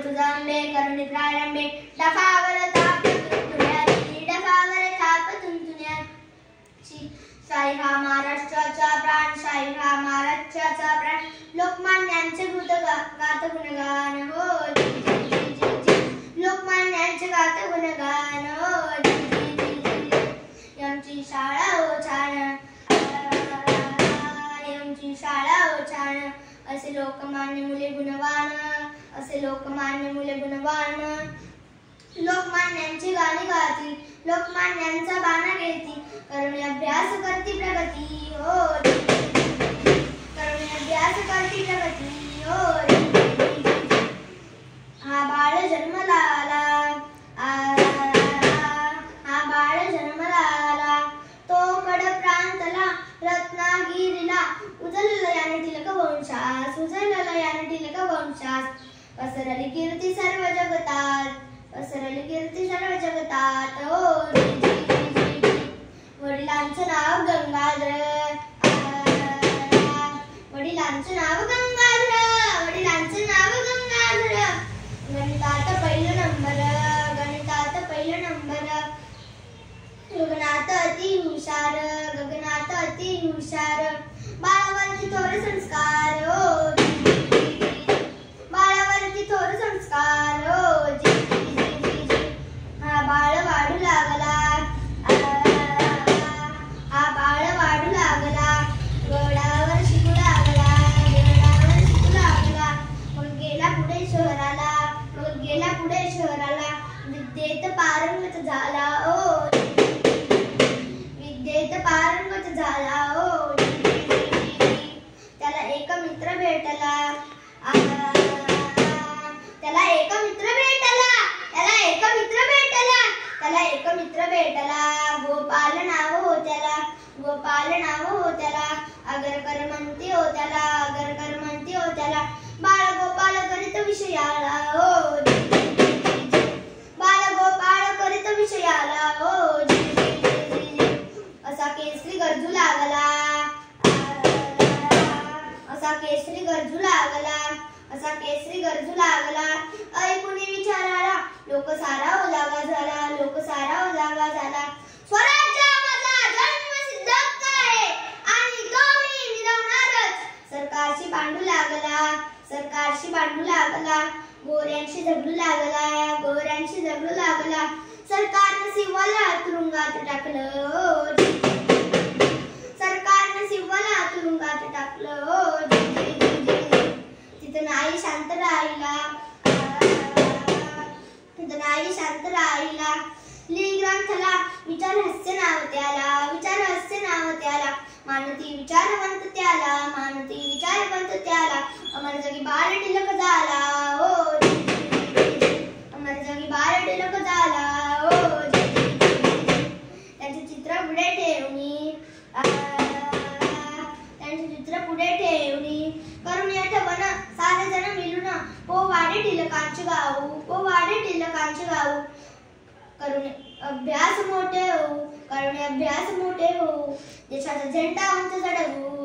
तुझांबे करुणी प्रारंभे डफावर थाप तुंतुण्याची डफावर थाप तुंतुण्याची शाही हा महाराष्ट्राचा प्राण शाही हा महाराष्ट्राचा प्राण लोकमान्यांचे गात गुणगान हो लोकमान्यांचे गात गुणगान हो यांची शाळा हो छान यांची शाळा हो छान असे लोकमान्य मुले गुणवान असे लोकमान्य मुले गुणवान लोकमान्यांची गाणी गाती लोकमान्यांचा बाणा घेती करुणी अभ्यास करती प्रगती हो करुणी अभ्यास करती प्रगती हो हा बाळ जन्मला आला हा बाळ जन्मला आला तो कड प्रांतला रत्नागिरीला उजळला याने टिलक वंशास उजळला याने टिलक वंशास पसरली कीर्ती सर्व जगतात पसरली कीर्ती सर्व जगतात ओ वडिलांचं नाव गंगाधर वडिलांचं नाव गंगाधर वडिलांचं नाव गंगाधर गणितात पहिलं नंबर गणितात पहिलं नंबर गगनात अति हुशार गगनात अति हुशार बाळावरती थोर संस्कार हो बाळावरती थोर संस्कार हो हा बाळ वाढू लागला हा बाळ वाढू लागला गडावर शिकू लागला गडावर शिकू लागला मग गेला पुढे शहराला मग गेला पुढे शहराला विद्येत पारंगत झाला ओ विद्येत पारंगत झाला ओ त्याला एक मित्र भेटला त्याला एक मित्र भेटला त्याला एक मित्र भेटला त्याला एक मित्र भेटला गोपाल नाव हो त्याला गोपाल नाव हो त्याला आगरकर म्हणते हो त्याला आगरकर म्हणते हो त्याला बाळ गोपाल करीत विषयाला हो बाळ गोपाळ करीत विषयाला हो असा केसरी गरजू लागला असा केसरी गरजू लागला असा केसरी गरजू लागला ऐकुनी विचाराला लोक सारा हो जागा झाला लोक सारा हो जागा झाला स्वराज्य माझा जन्मसिद्ध हक्क आहे आणि तो मी मिळवणारच सरकारशी भांडू लागला सरकारशी भांडू लागला गोऱ्यांशी झगडू लागला गोऱ्यांशी झगडू लागला सरकारनं सिंहाला तुरुंगात टाकलं सरकारनं सिंहाला तुरुंगात टाकलं तिथं नाही शांत राहिला तिथं नाही शांत राहिला ग्रंथाला विचार हास्य नाव त्याला विचार हास्य नाव त्याला मानती विचारवंत त्याला मानती विचारवंत त्याला अमर जगी बाळ टिलक झाला हो अमर जगी बाळ टिलक झाला हो त्यांचे चित्र पुढे ठेवणी त्यांचे चित्र पुढे ठेवणी करून आठवण सारे जण मिळून पोवाडे टिलकांचे गाऊ पोवाडे टिलकांचे गाऊ करून अभ्यास मोठे हो करून अभ्यास मोठे हो देशाचा झेंडा उंच चढवू